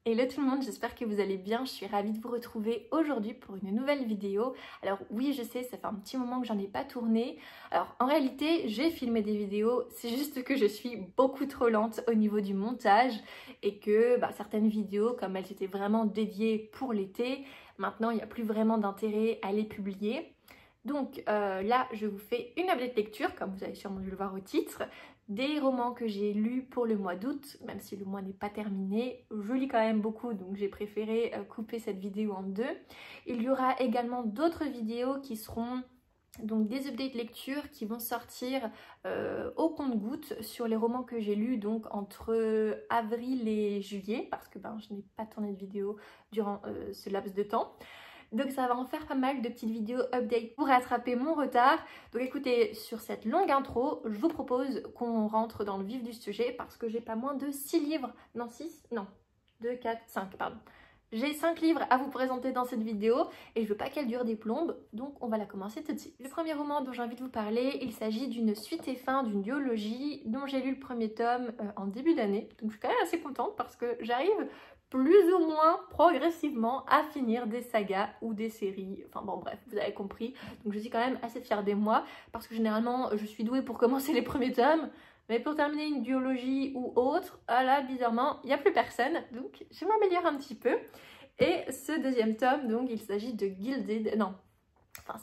Hello tout le monde, j'espère que vous allez bien, je suis ravie de vous retrouver aujourd'hui pour une nouvelle vidéo. Alors oui, je sais, ça fait un petit moment que j'en ai pas tourné. Alors en réalité, j'ai filmé des vidéos, c'est juste que je suis beaucoup trop lente au niveau du montage et que certaines vidéos, comme elles étaient vraiment dédiées pour l'été, maintenant il n'y a plus vraiment d'intérêt à les publier. Donc là, je vous fais une update lecture, comme vous avez sûrement dû le voir au titre, des romans que j'ai lus pour le mois d'août, même si le mois n'est pas terminé. Je lis quand même beaucoup, donc j'ai préféré couper cette vidéo en deux. Il y aura également d'autres vidéos qui seront donc des updates lecture qui vont sortir au compte-gouttes sur les romans que j'ai lus donc entre avril et juillet, parce que je n'ai pas tourné de vidéo durant ce laps de temps. Donc ça va en faire pas mal de petites vidéos update pour rattraper mon retard. Donc écoutez, sur cette longue intro, je vous propose qu'on rentre dans le vif du sujet parce que j'ai pas moins de 6 livres, non 6, non, 2, 4, 5, pardon. J'ai 5 livres à vous présenter dans cette vidéo et je veux pas qu'elle dure des plombes, donc on va la commencer tout de suite. Le premier roman dont j'ai envie de vous parler, il s'agit d'une suite et fin d'une duologie dont j'ai lu le premier tome en début d'année. Donc je suis quand même assez contente parce que j'arrive plus ou moins progressivement à finir des sagas ou des séries, enfin bon bref, vous avez compris. Donc je suis quand même assez fière de moi parce que généralement je suis douée pour commencer les premiers tomes, mais pour terminer une duologie ou autre, là bizarrement il n'y a plus personne, donc je m'améliore un petit peu. Et ce deuxième tome, donc il s'agit de Gilded, non, enfin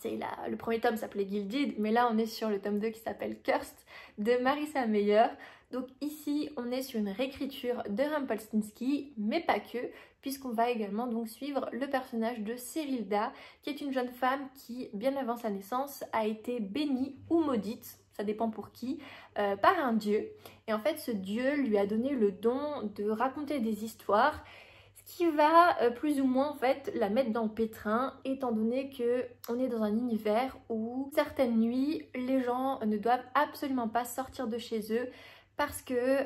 le premier tome s'appelait Gilded, mais là on est sur le tome 2 qui s'appelle Cursed de Marissa Meyer. Donc ici on est sur une réécriture de Rumpelstiltskin, mais pas que, puisqu'on va également donc suivre le personnage de Serilda, qui est une jeune femme qui, bien avant sa naissance, a été bénie ou maudite, ça dépend pour qui, par un dieu. Et en fait ce dieu lui a donné le don de raconter des histoires, ce qui va plus ou moins en fait la mettre dans le pétrin, étant donné que on est dans un univers où certaines nuits les gens ne doivent absolument pas sortir de chez eux parce que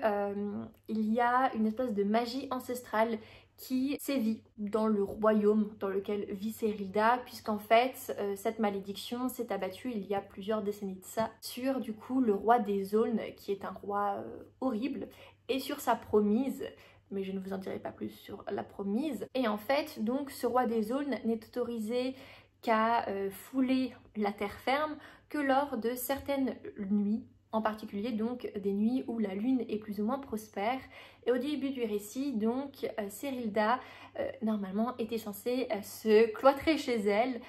il y a une espèce de magie ancestrale qui sévit dans le royaume dans lequel vit Serilda, puisqu'en fait cette malédiction s'est abattue il y a plusieurs décennies de ça sur du coup le roi des aulnes, qui est un roi horrible, et sur sa promise, mais je ne vous en dirai pas plus sur la promise. Et en fait donc ce roi des aulnes n'est autorisé qu'à fouler la terre ferme que lors de certaines nuits, en particulier donc des nuits où la lune est plus ou moins prospère. Et au début du récit, donc Serilda normalement était censée se cloîtrer chez elle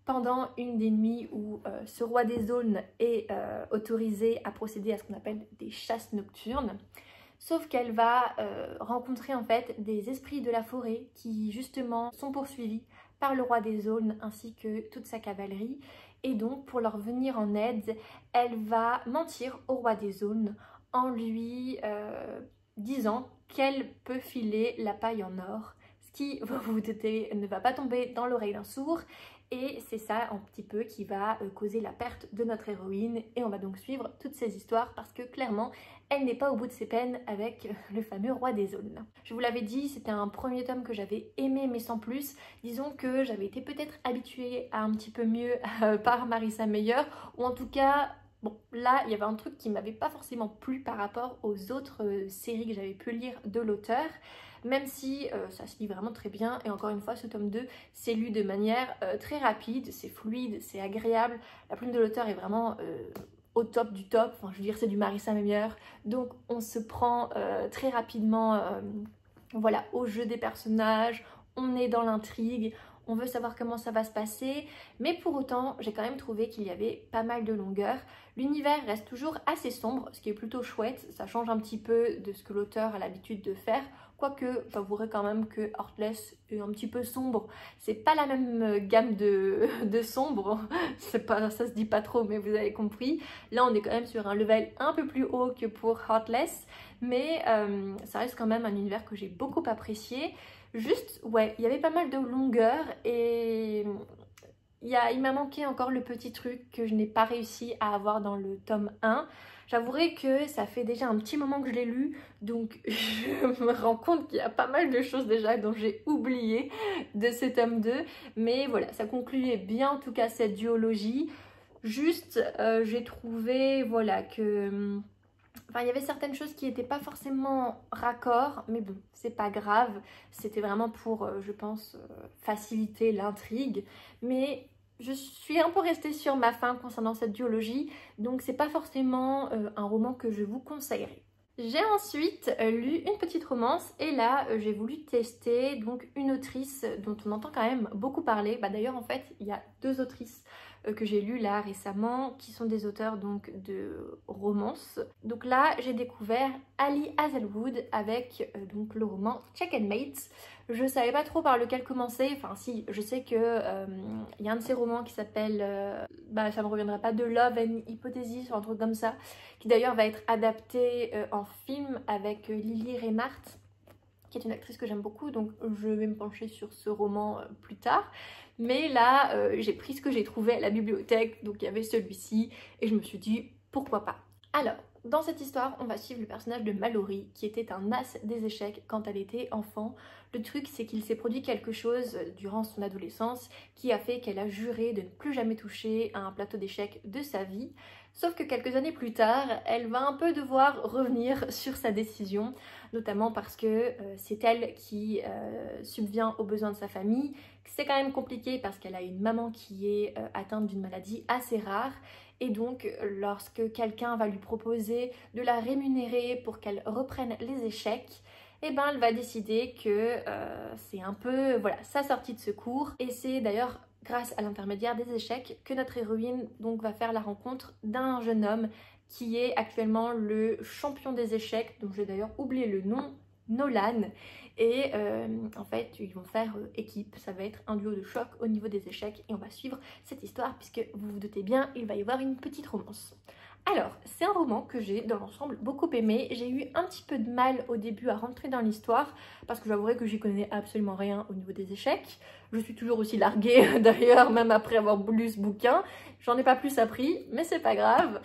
pendant une des nuits où ce roi des aulnes est autorisé à procéder à ce qu'on appelle des chasses nocturnes. Sauf qu'elle va rencontrer en fait des esprits de la forêt qui justement sont poursuivis par le roi des aulnes ainsi que toute sa cavalerie. Et donc pour leur venir en aide, elle va mentir au roi des aulnes en lui disant qu'elle peut filer la paille en or. Ce qui, vous vous doutez, ne va pas tomber dans l'oreille d'un sourd. Et c'est ça un petit peu qui va causer la perte de notre héroïne. Et on va donc suivre toutes ces histoires parce que clairement, elle n'est pas au bout de ses peines avec le fameux roi des aulnes. Je vous l'avais dit, c'était un premier tome que j'avais aimé mais sans plus. Disons que j'avais été peut-être habituée à un petit peu mieux par Marissa Meyer, ou en tout cas, bon, là il y avait un truc qui m'avait pas forcément plu par rapport aux autres séries que j'avais pu lire de l'auteur. Même si ça se lit vraiment très bien, et encore une fois ce tome 2 c'est lu de manière très rapide, c'est fluide, c'est agréable, la plume de l'auteur est vraiment au top du top, enfin je veux dire c'est du Marissa Meyer, donc on se prend très rapidement voilà, au jeu des personnages, on est dans l'intrigue, on veut savoir comment ça va se passer, mais pour autant j'ai quand même trouvé qu'il y avait pas mal de longueur. L'univers reste toujours assez sombre, ce qui est plutôt chouette, ça change un petit peu de ce que l'auteur a l'habitude de faire. Quoique, j'avouerai quand même que Heartless est un petit peu sombre. C'est pas la même gamme de sombre. Ça se dit pas trop, mais vous avez compris. Là, on est quand même sur un level un peu plus haut que pour Heartless. Mais ça reste quand même un univers que j'ai beaucoup apprécié. Juste, ouais, il y avait pas mal de longueur et il m'a manqué encore le petit truc que je n'ai pas réussi à avoir dans le tome 1. J'avouerai que ça fait déjà un petit moment que je l'ai lu, donc je me rends compte qu'il y a pas mal de choses déjà dont j'ai oublié de ce tome 2. Mais voilà, ça concluait bien en tout cas cette duologie. Juste, j'ai trouvé voilà que Enfin, il y avait certaines choses qui n'étaient pas forcément raccord, mais bon, c'est pas grave. C'était vraiment pour, je pense, faciliter l'intrigue. Mais je suis un peu restée sur ma faim concernant cette duologie, donc c'est pas forcément un roman que je vous conseillerais. J'ai ensuite lu une petite romance et là j'ai voulu tester donc une autrice dont on entend quand même beaucoup parler. Bah, d'ailleurs en fait il y a deux autrices que j'ai lues là récemment qui sont des auteurs donc de romances. Donc là j'ai découvert Ali Hazelwood avec donc le roman Checkmate. Je savais pas trop par lequel commencer, enfin si, je sais que y a un de ces romans qui s'appelle, bah ça me reviendra pas, de Love and Hypothesis ou un truc comme ça, qui d'ailleurs va être adapté en film avec Lily Reinhardt, qui est une actrice que j'aime beaucoup, donc je vais me pencher sur ce roman plus tard. Mais là, j'ai pris ce que j'ai trouvé à la bibliothèque, donc il y avait celui-ci, et je me suis dit, pourquoi pas. Alors, dans cette histoire, on va suivre le personnage de Mallory, qui était un as des échecs quand elle était enfant. Le truc, c'est qu'il s'est produit quelque chose durant son adolescence qui a fait qu'elle a juré de ne plus jamais toucher à un plateau d'échecs de sa vie. Sauf que quelques années plus tard, elle va un peu devoir revenir sur sa décision, notamment parce que c'est elle qui subvient aux besoins de sa famille. C'est quand même compliqué parce qu'elle a une maman qui est atteinte d'une maladie assez rare. Et donc, lorsque quelqu'un va lui proposer de la rémunérer pour qu'elle reprenne les échecs, eh ben, elle va décider que c'est un peu voilà, sa sortie de secours. Et c'est d'ailleurs grâce à l'intermédiaire des échecs que notre héroïne donc, va faire la rencontre d'un jeune homme qui est actuellement le champion des échecs, dont j'ai d'ailleurs oublié le nom, Nolan. Et en fait ils vont faire équipe, ça va être un duo de choc au niveau des échecs et on va suivre cette histoire puisque vous vous doutez bien il va y avoir une petite romance. Alors c'est un roman que j'ai dans l'ensemble beaucoup aimé, j'ai eu un petit peu de mal au début à rentrer dans l'histoire parce que j'avouerai que j'y connais absolument rien au niveau des échecs. Je suis toujours aussi larguée d'ailleurs même après avoir lu ce bouquin, j'en ai pas plus appris mais c'est pas grave.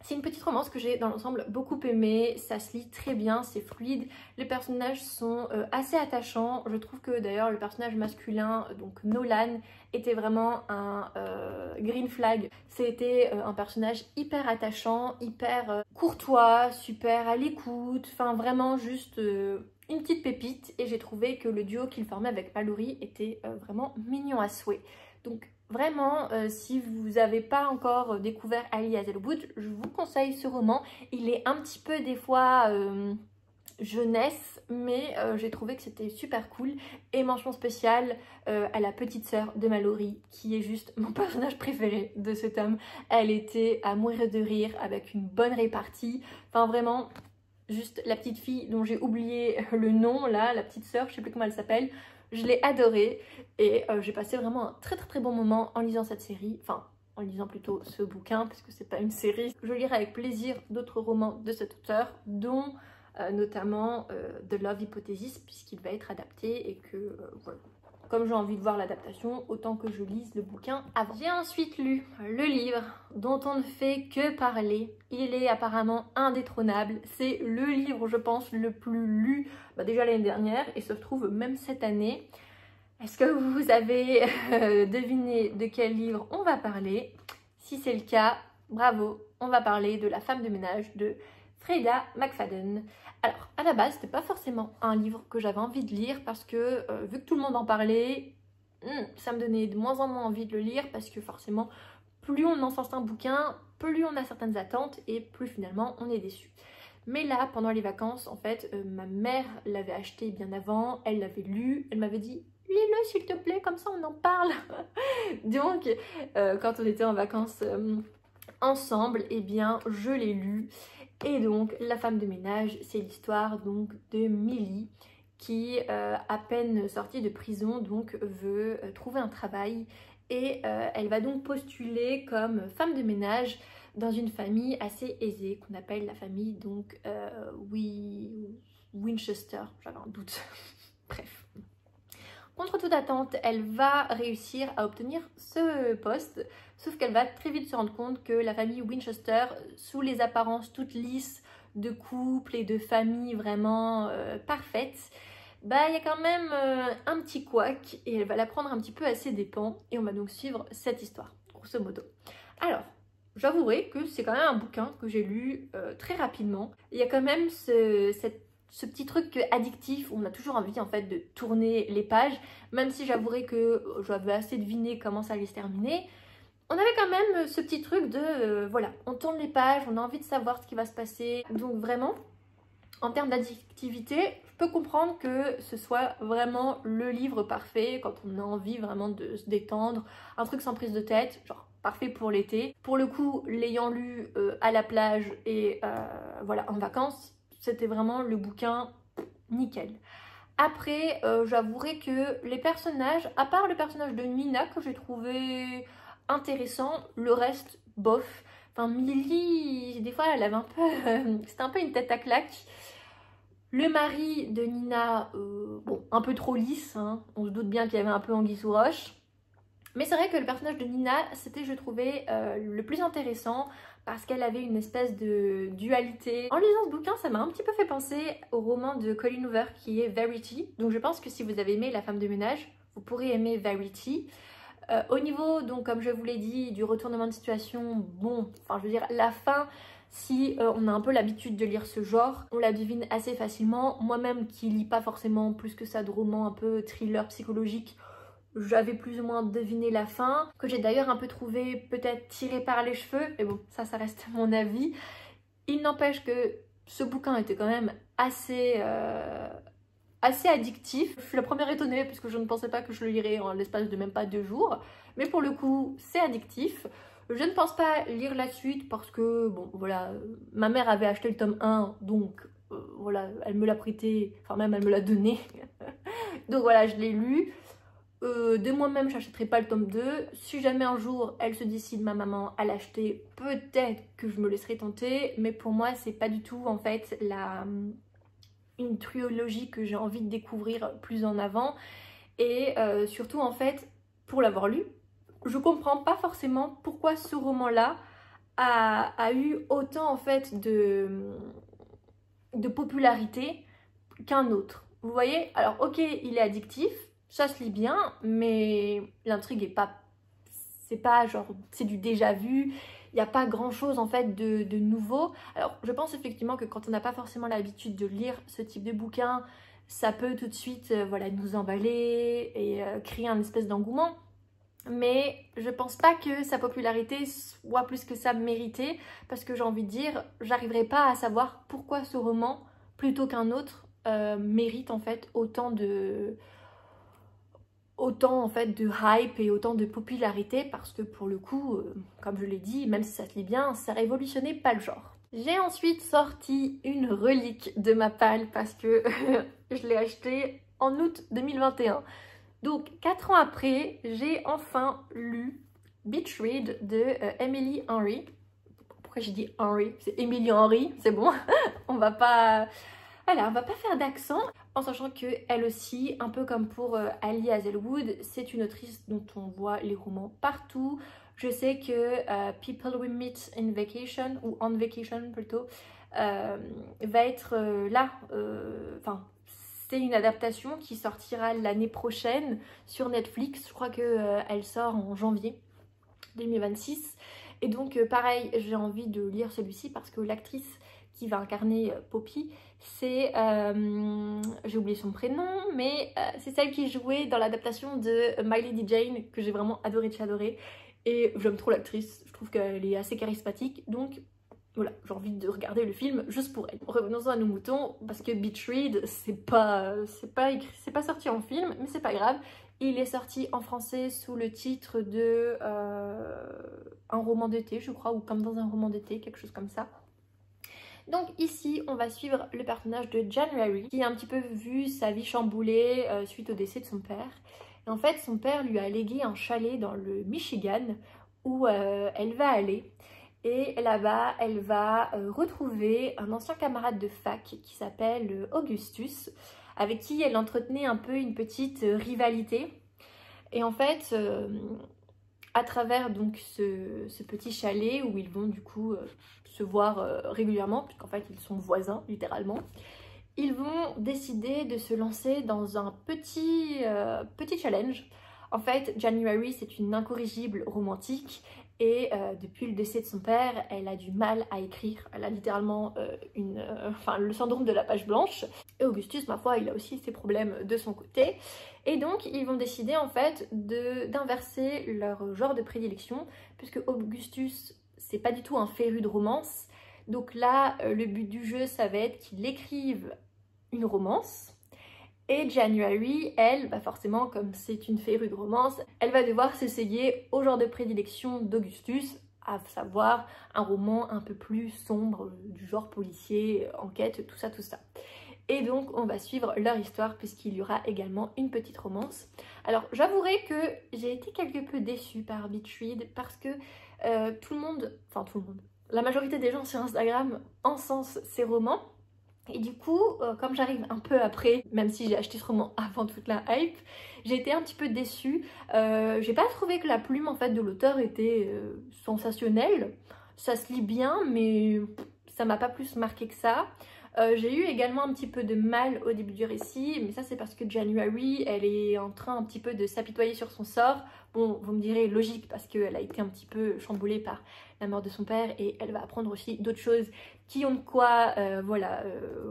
C'est une petite romance que j'ai dans l'ensemble beaucoup aimée, ça se lit très bien, c'est fluide, les personnages sont assez attachants. Je trouve que d'ailleurs le personnage masculin, donc Nolan, était vraiment un green flag. C'était un personnage hyper attachant, hyper courtois, super à l'écoute, enfin vraiment juste une petite pépite et j'ai trouvé que le duo qu'il formait avec Mallory était vraiment mignon à souhait. Donc vraiment, si vous n'avez pas encore découvert Ali Hazelwood, je vous conseille ce roman. Il est un petit peu des fois jeunesse, mais j'ai trouvé que c'était super cool. Et mention spéciale à la petite sœur de Mallory, qui est juste mon personnage préféré de ce tome. Elle était à mourir de rire, avec une bonne répartie. Enfin vraiment, juste la petite fille dont j'ai oublié le nom là, la petite sœur, je sais plus comment elle s'appelle. Je l'ai adorée et j'ai passé vraiment un très bon moment en lisant cette série, enfin en lisant plutôt ce bouquin parce que c'est pas une série. Je lirai avec plaisir d'autres romans de cet auteur dont notamment The Love Hypothesis puisqu'il va être adapté et que voilà. Comme j'ai envie de voir l'adaptation, autant que je lise le bouquin avant. J'ai ensuite lu le livre dont on ne fait que parler. Il est apparemment indétrônable. C'est le livre, je pense, le plus lu déjà l'année dernière et se trouve même cette année. Est-ce que vous avez deviné de quel livre on va parler? Si c'est le cas, bravo, on va parler de La femme de ménage de Freida McFadden. Alors, à la base, c'était pas forcément un livre que j'avais envie de lire parce que, vu que tout le monde en parlait, ça me donnait de moins en moins envie de le lire parce que forcément, plus on en sort un bouquin, plus on a certaines attentes et plus finalement on est déçu. Mais là, pendant les vacances, en fait, ma mère l'avait acheté bien avant, elle l'avait lu, elle m'avait dit « Lis-le s'il te plaît, comme ça on en parle !» Donc, quand on était en vacances ensemble, eh bien, je l'ai lu. Et donc, La femme de ménage, c'est l'histoire donc de Millie qui, à peine sortie de prison, donc veut trouver un travail et elle va donc postuler comme femme de ménage dans une famille assez aisée qu'on appelle la famille donc Winchester. J'avais un doute. Bref. Contre toute attente, elle va réussir à obtenir ce poste, sauf qu'elle va très vite se rendre compte que la famille Winchester, sous les apparences toutes lisses de couple et de famille vraiment parfaites, bah il y a quand même un petit couac et elle va la prendre un petit peu à ses dépens et on va donc suivre cette histoire, grosso modo. Alors, j'avouerai que c'est quand même un bouquin que j'ai lu très rapidement. Il y a quand même ce petit truc addictif où on a toujours envie en fait de tourner les pages, même si j'avouerai que j'avais assez deviné comment ça allait se terminer. On avait quand même ce petit truc de voilà, on tourne les pages, on a envie de savoir ce qui va se passer. Donc vraiment, en termes d'addictivité, je peux comprendre que ce soit vraiment le livre parfait quand on a envie vraiment de se détendre, un truc sans prise de tête, genre parfait pour l'été. Pour le coup, l'ayant lu à la plage et voilà, en vacances, c'était vraiment le bouquin nickel. Après, j'avouerai que les personnages, à part le personnage de Nina que j'ai trouvé intéressant, le reste, bof. Enfin, Millie, des fois, elle avait un peu... c'était un peu une tête à claque. Le mari de Nina, bon, un peu trop lisse, hein. On se doute bien qu'il y avait un peu anguille sous roche. Mais c'est vrai que le personnage de Nina, c'était, je trouvais, le plus intéressant parce qu'elle avait une espèce de dualité. En lisant ce bouquin, ça m'a un petit peu fait penser au roman de Colleen Hoover qui est Verity. Donc je pense que si vous avez aimé La femme de ménage, vous pourrez aimer Verity. Au niveau, donc comme je vous l'ai dit, du retournement de situation, bon, enfin je veux dire, la fin, si on a un peu l'habitude de lire ce genre, on la devine assez facilement. Moi-même qui lis pas forcément plus que ça de romans un peu thriller psychologique, j'avais plus ou moins deviné la fin, que j'ai d'ailleurs un peu trouvé peut-être tiré par les cheveux, mais bon, ça reste mon avis. Il n'empêche que ce bouquin était quand même assez addictif. Je suis la première étonnée parce que je ne pensais pas que je le lirais en l'espace de même pas 2 jours, mais pour le coup, c'est addictif. Je ne pense pas lire la suite parce que, bon, voilà, ma mère avait acheté le tome 1, donc voilà, elle me l'a prêté, enfin même elle me l'a donné. Donc voilà, je l'ai lu. De moi-même, je n'achèterai pas le tome 2. Si jamais un jour elle se décide, ma maman, à l'acheter, peut-être que je me laisserai tenter. Mais pour moi, c'est pas du tout en fait une trilogie que j'ai envie de découvrir plus en avant. Et surtout en fait, pour l'avoir lu, je comprends pas forcément pourquoi ce roman-là a eu autant en fait de popularité qu'un autre. Vous voyez? Alors ok, il est addictif, ça se lit bien, mais l'intrigue est pas... c'est pas genre... c'est du déjà vu, il n'y a pas grand chose en fait de nouveau. Alors je pense effectivement que quand on n'a pas forcément l'habitude de lire ce type de bouquin, ça peut tout de suite voilà, nous emballer et créer un espèce d'engouement. Mais je pense pas que sa popularité soit plus que ça méritée, parce que j'ai envie de dire, j'arriverai pas à savoir pourquoi ce roman, plutôt qu'un autre, mérite en fait autant de hype et autant de popularité, parce que pour le coup, comme je l'ai dit, même si ça se lit bien, ça révolutionnait pas le genre. J'ai ensuite sorti une relique de ma palle parce que je l'ai achetée en août 2021. Donc 4 ans après, j'ai enfin lu Beach Read de Emily Henry. Pourquoi j'ai dit Henry? C'est Emily Henry, c'est bon. On va pas... Voilà, on va pas faire d'accent, en sachant que elle aussi, un peu comme pour Ali Hazelwood, c'est une autrice dont on voit les romans partout. Je sais que People We Meet in Vacation, ou On Vacation plutôt, va être là, enfin, c'est une adaptation qui sortira l'année prochaine sur Netflix. Je crois qu'elle sort en janvier 2026. Et donc pareil, j'ai envie de lire celui-ci parce que l'actrice qui va incarner Poppy, c'est... j'ai oublié son prénom, mais c'est celle qui jouait dans l'adaptation de My Lady Jane, que j'ai vraiment adoré de chez adoré. Et j'aime trop l'actrice, je trouve qu'elle est assez charismatique, donc voilà, j'ai envie de regarder le film juste pour elle. Revenons à nos moutons, parce que Beach Read, c'est pas sorti en film, mais c'est pas grave. Il est sorti en français sous le titre de Un roman d'été, je crois, ou Comme dans un roman d'été, quelque chose comme ça. Donc ici, on va suivre le personnage de January, qui a un petit peu vu sa vie chamboulée suite au décès de son père. Et en fait, son père lui a légué un chalet dans le Michigan, où elle va aller. Et là-bas, elle va retrouver un ancien camarade de fac qui s'appelle Augustus, avec qui elle entretenait un peu une petite rivalité. Et en fait, à travers donc ce petit chalet où ils vont du coup se voir régulièrement, puisqu'en fait ils sont voisins littéralement, ils vont décider de se lancer dans un petit challenge. En fait, January, c'est une incorrigible romantique Et depuis le décès de son père, elle a du mal à écrire. Elle a littéralement le syndrome de la page blanche. Et Augustus, ma foi, il a aussi ses problèmes de son côté. Et donc, ils vont décider en fait d'inverser leur genre de prédilection, puisque Augustus, c'est pas du tout un féru de romance. Donc là, le but du jeu, ça va être qu'il écrive une romance. Et January, elle, bah forcément, comme c'est une férue de romance, elle va devoir s'essayer au genre de prédilection d'Augustus, à savoir un roman un peu plus sombre, du genre policier, enquête, tout ça, tout ça. Et donc, on va suivre leur histoire puisqu'il y aura également une petite romance. Alors, j'avouerai que j'ai été quelque peu déçue par Beach Read parce que tout le monde, la majorité des gens sur Instagram encensent ces romans. Et du coup, comme j'arrive un peu après, même si j'ai acheté ce roman avant toute la hype, j'ai été un petit peu déçue. J'ai pas trouvé que la plume en fait de l'auteur était sensationnelle. Ça se lit bien, mais ça m'a pas plus marqué que ça. J'ai eu également un petit peu de mal au début du récit, mais ça c'est parce que January, elle est en train un petit peu de s'apitoyer sur son sort. Bon, vous me direz logique parce qu'elle a été un petit peu chamboulée par la mort de son père et elle va apprendre aussi d'autres choses qui ont de quoi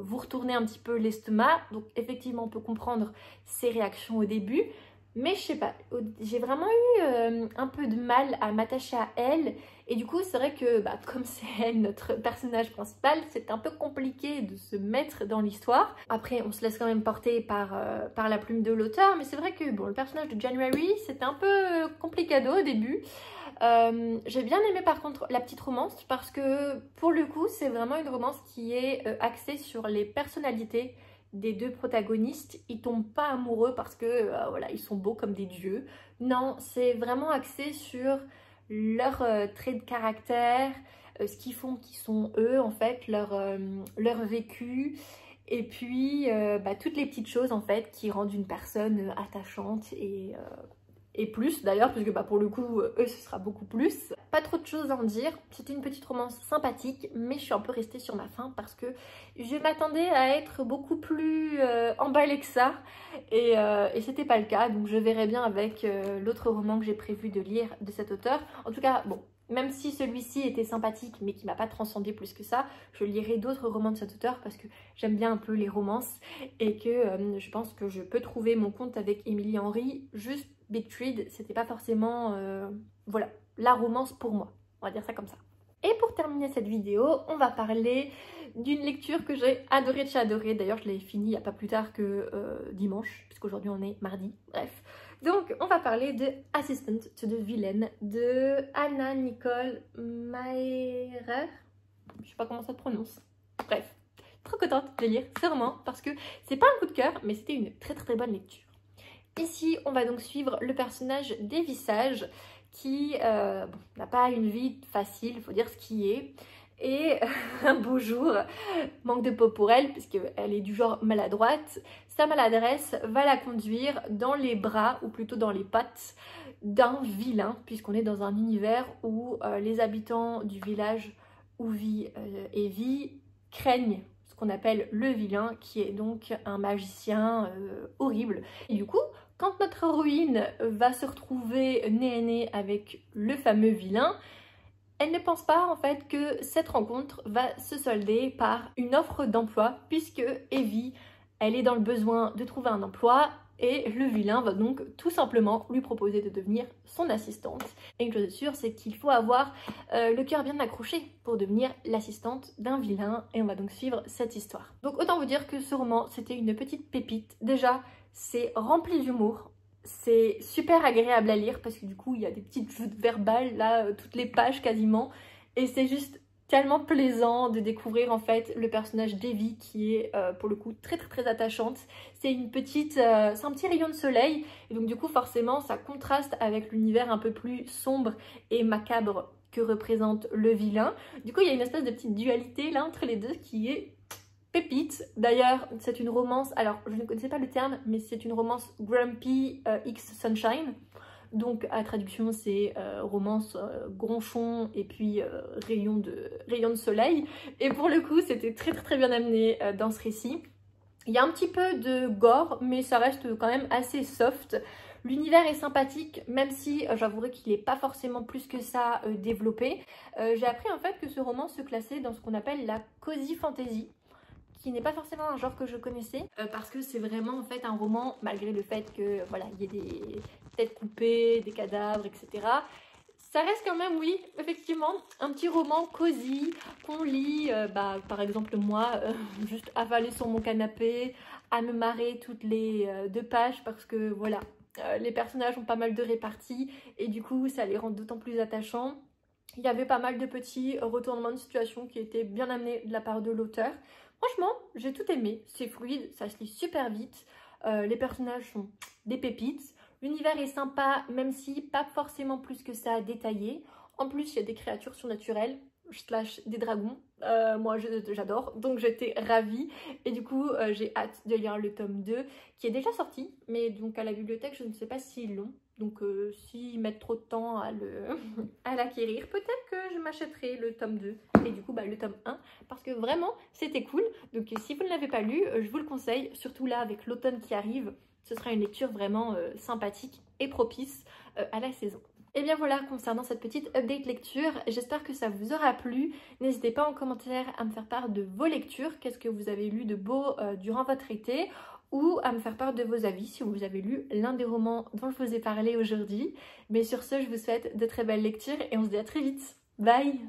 vous retourner un petit peu l'estomac. Donc effectivement on peut comprendre ses réactions au début, mais je sais pas, j'ai vraiment eu un peu de mal à m'attacher à elle. Et du coup c'est vrai que comme c'est elle notre personnage principal, c'est un peu compliqué de se mettre dans l'histoire. Après on se laisse quand même porter par la plume de l'auteur, mais c'est vrai que bon, le personnage de January c'était un peu complicado au début. J'ai bien aimé par contre la petite romance parce que pour le coup c'est vraiment une romance qui est axée sur les personnalités des deux protagonistes. Ils tombent pas amoureux parce que voilà, ils sont beaux comme des dieux. Non, c'est vraiment axé sur leurs traits de caractère, ce qu'ils font, qui sont eux en fait, leur vécu. Et puis toutes les petites choses en fait qui rendent une personne attachante et plus d'ailleurs, puisque pour le coup, eux, ce sera beaucoup plus. Pas trop de choses à en dire, c'était une petite romance sympathique, mais je suis un peu restée sur ma faim parce que je m'attendais à être beaucoup plus emballée que ça, et c'était pas le cas, donc je verrai bien avec l'autre roman que j'ai prévu de lire de cet auteur. En tout cas, bon, même si celui-ci était sympathique mais qui m'a pas transcendé plus que ça, je lirai d'autres romans de cet auteur parce que j'aime bien un peu les romances et que je pense que je peux trouver mon compte avec Émilie Henry. Juste Beach Read, c'était pas forcément voilà, la romance pour moi, on va dire ça comme ça. Et pour terminer cette vidéo, on va parler d'une lecture que j'ai adorée de chez adorée. D'ailleurs, je l'ai finie il n'y a pas plus tard que dimanche, puisqu'aujourd'hui on est mardi, bref. Donc, on va parler de Assistant to the Villain de Anna Nicole Meirer. Je sais pas comment ça se prononce. Bref, trop contente de lire ce roman parce que c'est pas un coup de cœur, mais c'était une très très bonne lecture. Ici, on va donc suivre le personnage d'Evie Sage qui n'a pas une vie facile, il faut dire ce qui est. Et un beau jour, manque de peau pour elle, puisqu'elle est du genre maladroite, sa maladresse va la conduire dans les bras, ou plutôt dans les pattes, d'un vilain, puisqu'on est dans un univers où les habitants du village où vit Evie craignent ce qu'on appelle le vilain, qui est donc un magicien horrible. Et du coup, quand notre héroïne va se retrouver nez à nez avec le fameux vilain, elle ne pense pas en fait que cette rencontre va se solder par une offre d'emploi, puisque Evie, elle est dans le besoin de trouver un emploi et le vilain va donc tout simplement lui proposer de devenir son assistante. Et une chose est sûre, c'est qu'il faut avoir le cœur bien accroché pour devenir l'assistante d'un vilain, et on va donc suivre cette histoire. Donc autant vous dire que ce roman, c'était une petite pépite. Déjà, c'est rempli d'humour. C'est super agréable à lire parce que du coup il y a des petites joutes verbales là, toutes les pages quasiment, et c'est juste tellement plaisant de découvrir en fait le personnage d'Evie qui est pour le coup très très très attachante. C'est un petit rayon de soleil, et donc du coup forcément ça contraste avec l'univers un peu plus sombre et macabre que représente le vilain. Du coup il y a une espèce de petite dualité là entre les deux qui est pépite. D'ailleurs, c'est une romance, alors je ne connaissais pas le terme, mais c'est une romance Grumpy X Sunshine. Donc à traduction, c'est romance gronchon et puis rayon de soleil. Et pour le coup, c'était très très très bien amené dans ce récit. Il y a un petit peu de gore, mais ça reste quand même assez soft. L'univers est sympathique, même si j'avouerai qu'il n'est pas forcément plus que ça développé. J'ai appris en fait que ce roman se classait dans ce qu'on appelle la cozy fantasy, qui n'est pas forcément un genre que je connaissais, parce que c'est vraiment en fait un roman, malgré le fait que voilà, il y ait des têtes coupées, des cadavres, etc. Ça reste quand même, oui, effectivement, un petit roman cosy qu'on lit, par exemple moi, juste avalé sur mon canapé, à me marrer toutes les 2 pages parce que voilà, les personnages ont pas mal de réparties et du coup ça les rend d'autant plus attachants. Il y avait pas mal de petits retournements de situation qui étaient bien amenés de la part de l'auteur. Franchement, j'ai tout aimé, c'est fluide, ça se lit super vite, les personnages sont des pépites. L'univers est sympa, même si pas forcément plus que ça détaillé. En plus, il y a des créatures surnaturelles, slash des dragons. Moi, j'adore, donc j'étais ravie. Et du coup, j'ai hâte de lire le tome 2, qui est déjà sorti. Mais donc à la bibliothèque, je ne sais pas s'ils l'ont. Donc s'ils mettent trop de temps à l'acquérir, peut-être que je m'achèterai le tome 2. Et du coup, le tome 1. Parce que vraiment, c'était cool. Donc si vous ne l'avez pas lu, je vous le conseille. Surtout là, avec l'automne qui arrive. Ce sera une lecture vraiment sympathique et propice à la saison. Et bien voilà, concernant cette petite update lecture, j'espère que ça vous aura plu. N'hésitez pas en commentaire à me faire part de vos lectures, qu'est-ce que vous avez lu de beau durant votre été, ou à me faire part de vos avis si vous avez lu l'un des romans dont je vous ai parlé aujourd'hui. Mais sur ce, je vous souhaite de très belles lectures et on se dit à très vite. Bye!